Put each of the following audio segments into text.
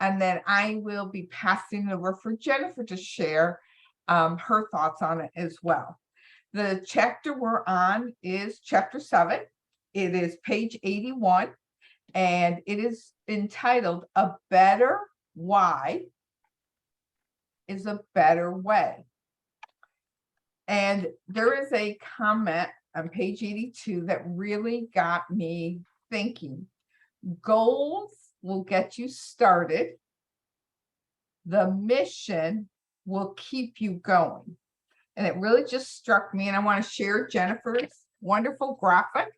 And then I will be passing it over for Jennifer to share her thoughts on it as well. The chapter we're on is chapter 7. It is page 81, and it is entitled A Better Why is a Better Way. And there is a comment on page 82 that really got me thinking. Goals will get you started. The mission will keep you going. And it really just struck me, and I want to share Jennifer's wonderful graphic.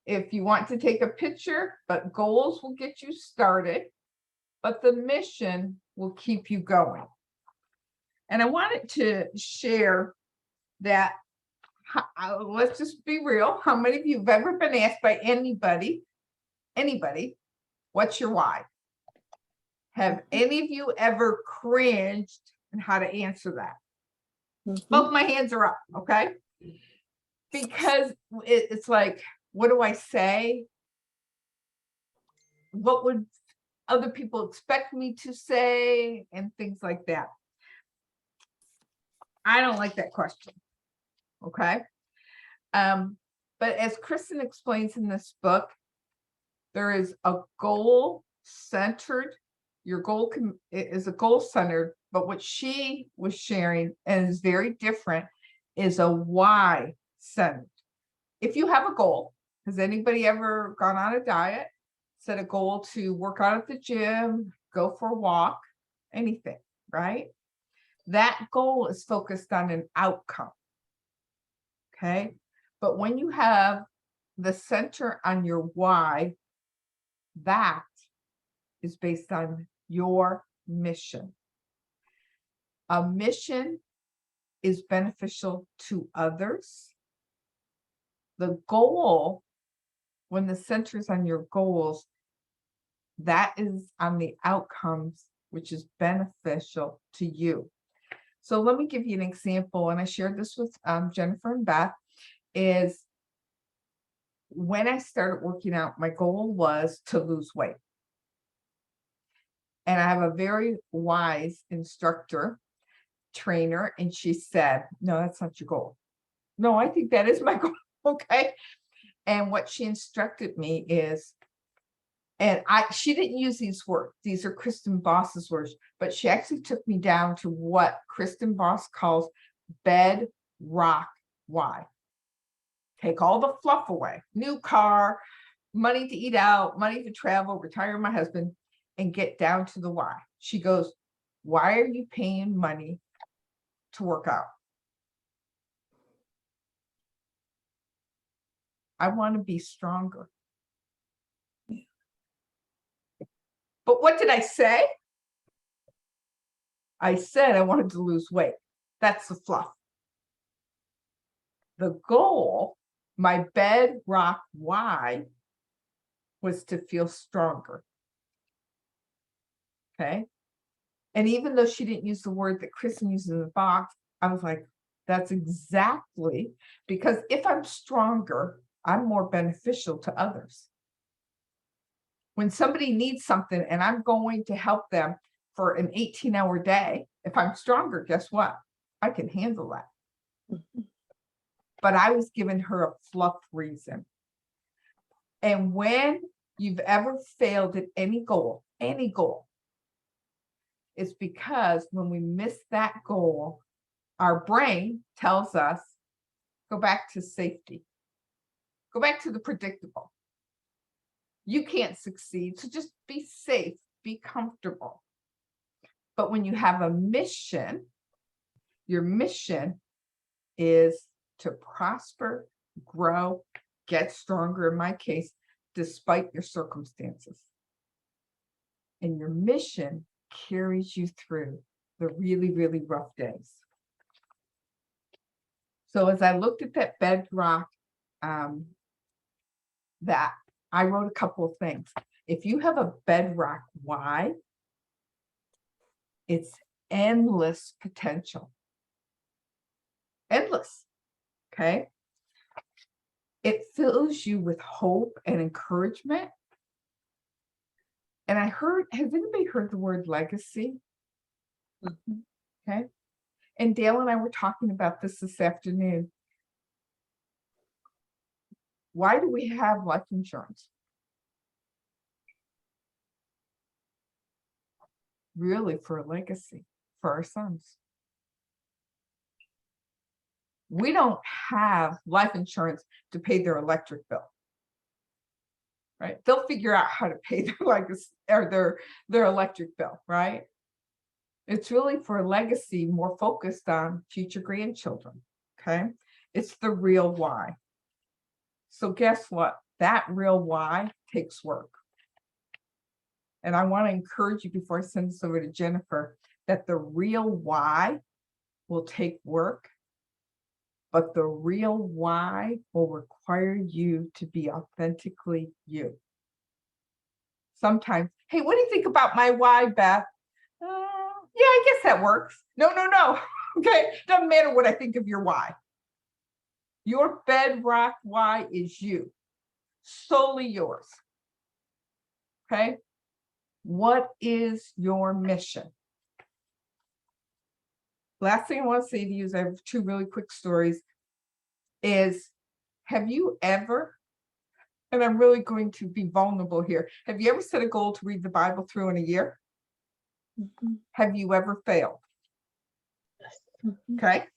If you want to take a picture, but goals will get you started, but the mission will keep you going. And I wanted to share that, let's just be real. How many of you have ever been asked by anybody, what's your why? Have any of you ever cringed and how to answer that? Both my hands are up, okay? Because it's like, what do I say? What would other people expect me to say? And things like that. I don't like that question, okay? But as Kristen explains in this book, there is a goal-centered, your goal is a goal-centered, but what she was sharing, and is very different, is a why-centered. If you have a goal, has anybody ever gone on a diet, set a goal to work out at the gym, go for a walk, anything, right? That goal is focused on an outcome, okay? But when you have the center on your why, that is based on your mission. A mission is beneficial to others. The goal, when the center is on your goals, that is on the outcomes, which is beneficial to you. So let me give you an example, and I shared this with Jennifer and Beth, is when I started working out, my goal was to lose weight. And I have a very wise instructor, trainer, and she said, no, that's not your goal. No, I think that is my goal, okay? And what she instructed me is, and she didn't use these words, these are Kristen Boss's words, but she actually took me down to what Kristen Boss calls bedrock why. Take all the fluff away, new car, money to eat out, money to travel, retire my husband, and get down to the why. She goes, why are you paying money to work out? I want to be stronger. But what did I say? I said I wanted to lose weight. That's the fluff. The goal, my bedrock why, was to feel stronger. Okay. And even though she didn't use the word that Kristen uses in the box, I was like, that's exactly, because if I'm stronger, I'm more beneficial to others. When somebody needs something and I'm going to help them for an 18-hour day, if I'm stronger, guess what? I can handle that. But I was giving her a fluff reason. And when you've ever failed at any goal, it's because when we miss that goal, our brain tells us, go back to safety. Go back to the predictable. You can't succeed, so just be safe, be comfortable. But when you have a mission, your mission is to prosper, grow, get stronger, in my case, despite your circumstances. And your mission carries you through the really, really rough days. So as I looked at that bedrock, that I wrote a couple of things. If you have a bedrock why, it's endless potential. Endless. Okay. It fills you with hope and encouragement. And I heard, has anybody heard the word legacy? Mhm. Okay. And Dale and I were talking about this afternoon. Why do we have life insurance? Really, for a legacy for our sons. We don't have life insurance to pay their electric bill. Right? They'll figure out how to pay their legacy or their electric bill, right? It's really for a legacy more focused on future grandchildren. Okay. It's the real why. So guess what? That real why takes work. And I want to encourage you before I send this over to Jennifer that the real why will take work, but the real why will require you to be authentically you. Sometimes, hey, what do you think about my why, Beth? Yeah, I guess that works. No. Okay, doesn't matter what I think of your why. Your bedrock why is you, solely yours. Okay, what is your mission? Last thing I want to say to you is I have two really quick stories. Is have you ever, and I'm really going to be vulnerable here, have you ever set a goal to read the Bible through in a year? Mhm. Have you ever failed? Mhm. Okay.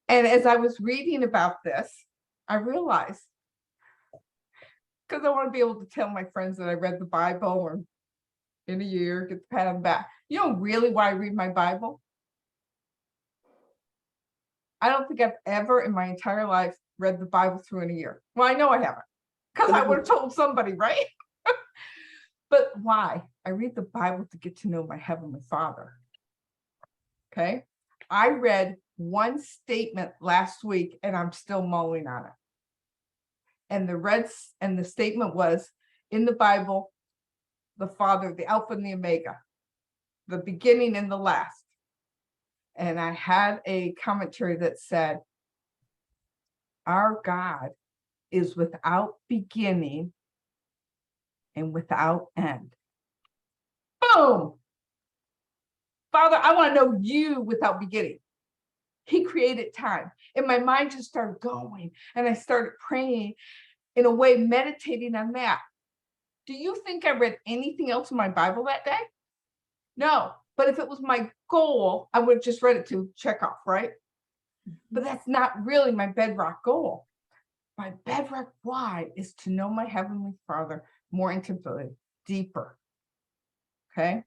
And as I was reading about this, I realized, because I want to be able to tell my friends that I read the Bible or in a year, get the pat on the back. You know really why I read my Bible? I don't think I've ever in my entire life read the Bible through in a year. Well, I know I haven't, because I would have told somebody, right? But why? I read the Bible to get to know my Heavenly Father. Okay. I read one statement last week and I'm still mulling on it. And the statement was in the Bible, the Father, the Alpha and the Omega, the beginning and the last. And I had a commentary that said, our God is without beginning and without end. Boom! Father, I want to know you without beginning. He created time. And my mind just started going. And I started praying in a way, meditating on that. Do you think I read anything else in my Bible that day? No. But if it was my goal, I would have just read it to check off, right? But that's not really my bedrock goal. My bedrock why is to know my Heavenly Father more intimately, deeper. Okay.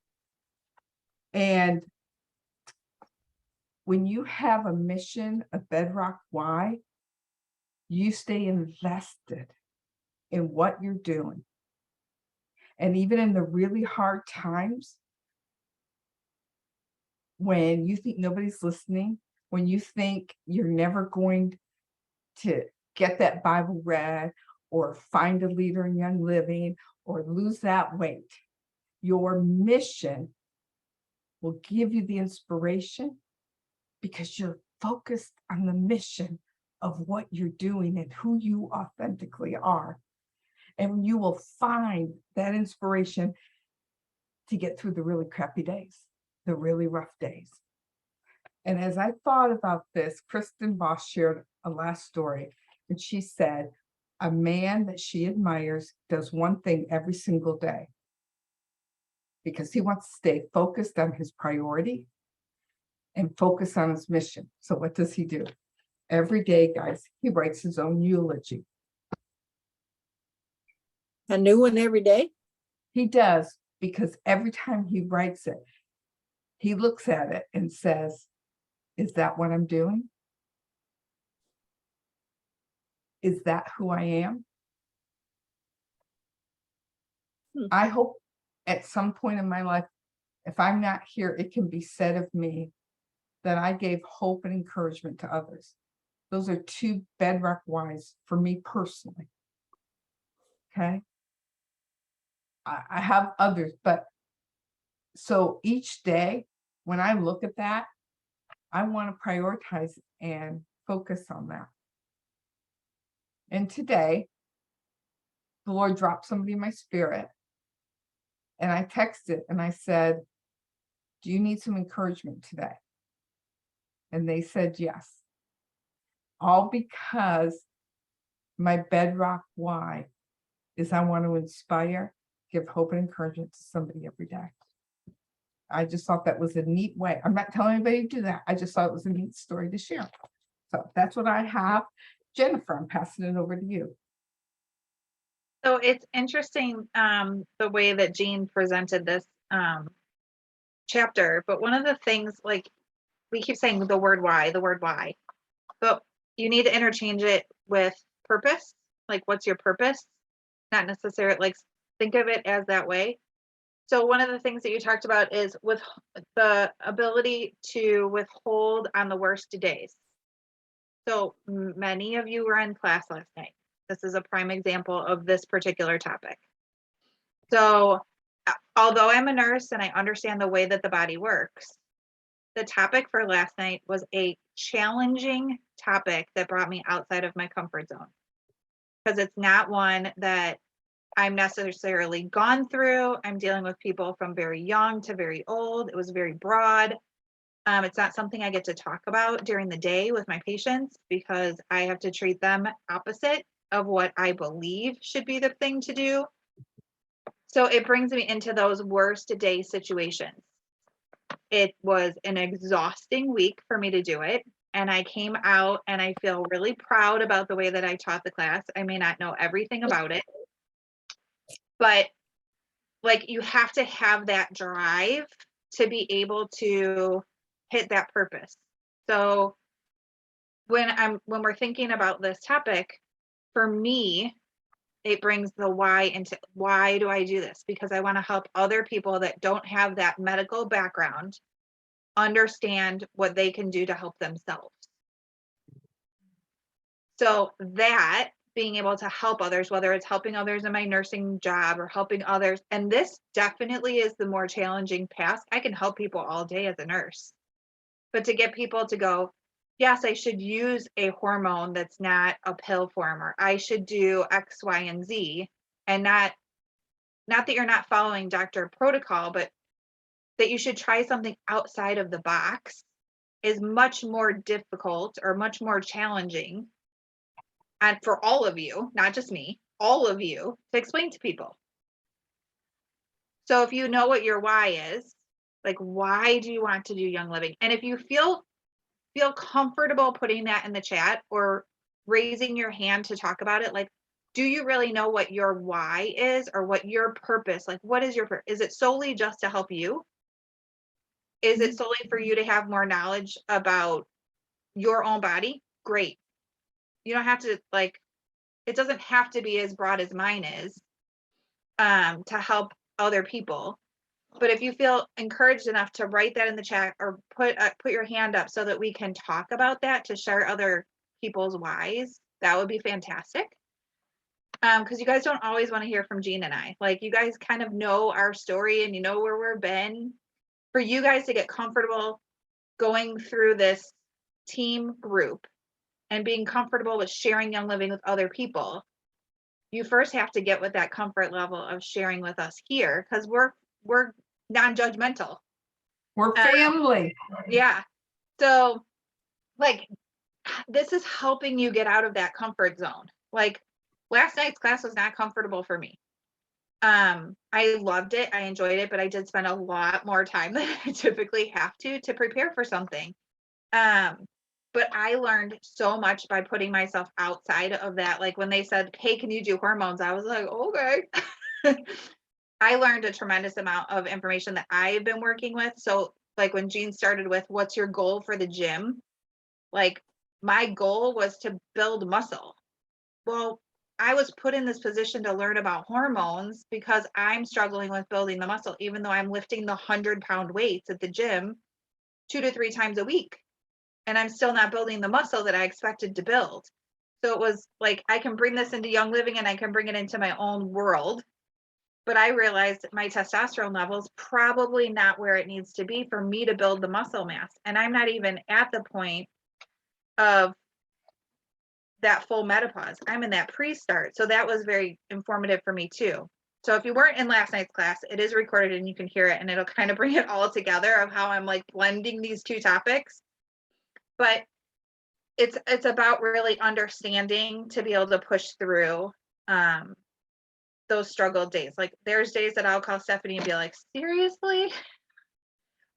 And when you have a mission, a bedrock why, you stay invested in what you're doing. And even in the really hard times, when you think nobody's listening, when you think you're never going to get that Bible read or find a leader in Young Living or lose that weight, your mission will give you the inspiration because you're focused on the mission of what you're doing and who you authentically are. And you will find that inspiration to get through the really crappy days, the really rough days. And as I thought about this, Kristen Boss shared a last story, and she said, a man that she admires does one thing every single day because he wants to stay focused on his priority and focus on his mission. So what does he do? Every day, guys, he writes his own eulogy. A new one every day? He does, because every time he writes it, he looks at it and says, is that what I'm doing? Is that who I am? I hope at some point in my life, if I'm not here, it can be said of me that I gave hope and encouragement to others. Those are two bedrock whys for me personally. Okay. I have others, but so each day when I look at that, I want to prioritize and focus on that. And today, the Lord dropped somebody in my spirit And I texted and I said, do you need some encouragement today? And they said yes. All because my bedrock why is I want to inspire, give hope and encouragement to somebody every day. I just thought that was a neat way. I'm not telling anybody to do that. I just thought it was a neat story to share. So that's what I have. Jennifer, I'm passing it over to you. So it's interesting the way that Jeanne presented this chapter, but one of the things, like, we keep saying the word why, but you need to interchange it with purpose. Like, what's your purpose? Not necessarily, like, think of it as that way. So one of the things that you talked about is with the ability to withhold on the worst days. So many of you were in class last night. This is a prime example of this particular topic. So although I'm a nurse and I understand the way that the body works, the topic for last night was a challenging topic that brought me outside of my comfort zone, because it's not one that I'm necessarily gone through. I'm dealing with people from very young to very old. It was very broad. It's not something I get to talk about during the day with my patients, because I have to treat them opposite of what I believe should be the thing to do. So it brings me into those worst day situations. It was an exhausting week for me to do it. And I came out and I feel really proud about the way that I taught the class. I may not know everything about it, but like, you have to have that drive to be able to hit that purpose. So when we're thinking about this topic, for me, it brings the why into why do I do this? Because I want to help other people that don't have that medical background understand what they can do to help themselves. So that being able to help others, whether it's helping others in my nursing job or helping others, and this definitely is the more challenging task. I can help people all day as a nurse, but to get people to go, yes, I should use a hormone that's not a pill form, or I should do X, Y, and Z, and not that you're not following doctor protocol, but that you should try something outside of the box, is much more difficult or much more challenging. And for all of you, not just me, all of you, to explain to people. So if you know what your why is, like, why do you want to do Young Living? And if you feel comfortable putting that in the chat or raising your hand to talk about it, like, do you really know what your why is, or what your purpose, like, what is your purpose? Is it solely just to help you? Is it solely for you to have more knowledge about your own body? Great. You don't have to, like, it doesn't have to be as broad as mine is to help other people. But if you feel encouraged enough to write that in the chat, or put your hand up so that we can talk about that, to share other people's whys, that would be fantastic. Because you guys don't always want to hear from Jeanne and I. Like, you guys kind of know our story and you know where we've been. For you guys to get comfortable going through this team group and being comfortable with sharing Young Living with other people, you first have to get with that comfort level of sharing with us here, because we're non-judgmental. We're family. Yeah. So, like, this is helping you get out of that comfort zone. Like, last night's class was not comfortable for me. I loved it. I enjoyed it, but I did spend a lot more time than I typically have to prepare for something. But I learned so much by putting myself outside of that. Like, when they said, hey, can you do hormones? I was like, okay. I learned a tremendous amount of information that I've been working with. So, like, when Jeanne started with, what's your goal for the gym? Like, my goal was to build muscle. Well, I was put in this position to learn about hormones because I'm struggling with building the muscle, even though I'm lifting the 100-pound weights at the gym 2 to 3 times a week. And I'm still not building the muscle that I expected to build. So it was like, I can bring this into Young Living and I can bring it into my own world. But I realized my testosterone level is probably not where it needs to be for me to build the muscle mass. And I'm not even at the point of that full menopause. I'm in that pre-start. So that was very informative for me too. So if you weren't in last night's class, it is recorded and you can hear it, and it'll kind of bring it all together of how I'm like blending these two topics. But it's about really understanding to be able to push through those struggle days. Like there's days that I'll call Stephanie and be like, seriously?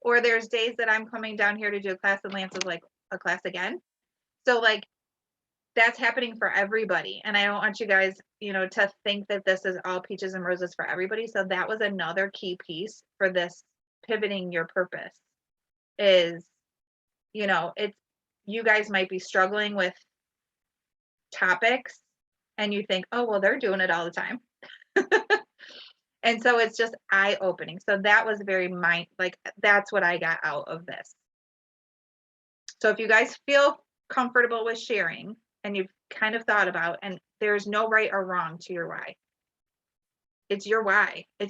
Or there's days that I'm coming down here to do a class and Lance is like, a class again? So like that's happening for everybody. And I don't want you guys, to think that this is all peaches and roses for everybody. So that was another key piece for this pivoting your purpose is, it's, you guys might be struggling with topics and you think, oh, well, they're doing it all the time. And so it's just eye-opening. So that was very that's what I got out of this. So if you guys feel comfortable with sharing and you've kind of thought about, and there's no right or wrong to your why. It's your why. It's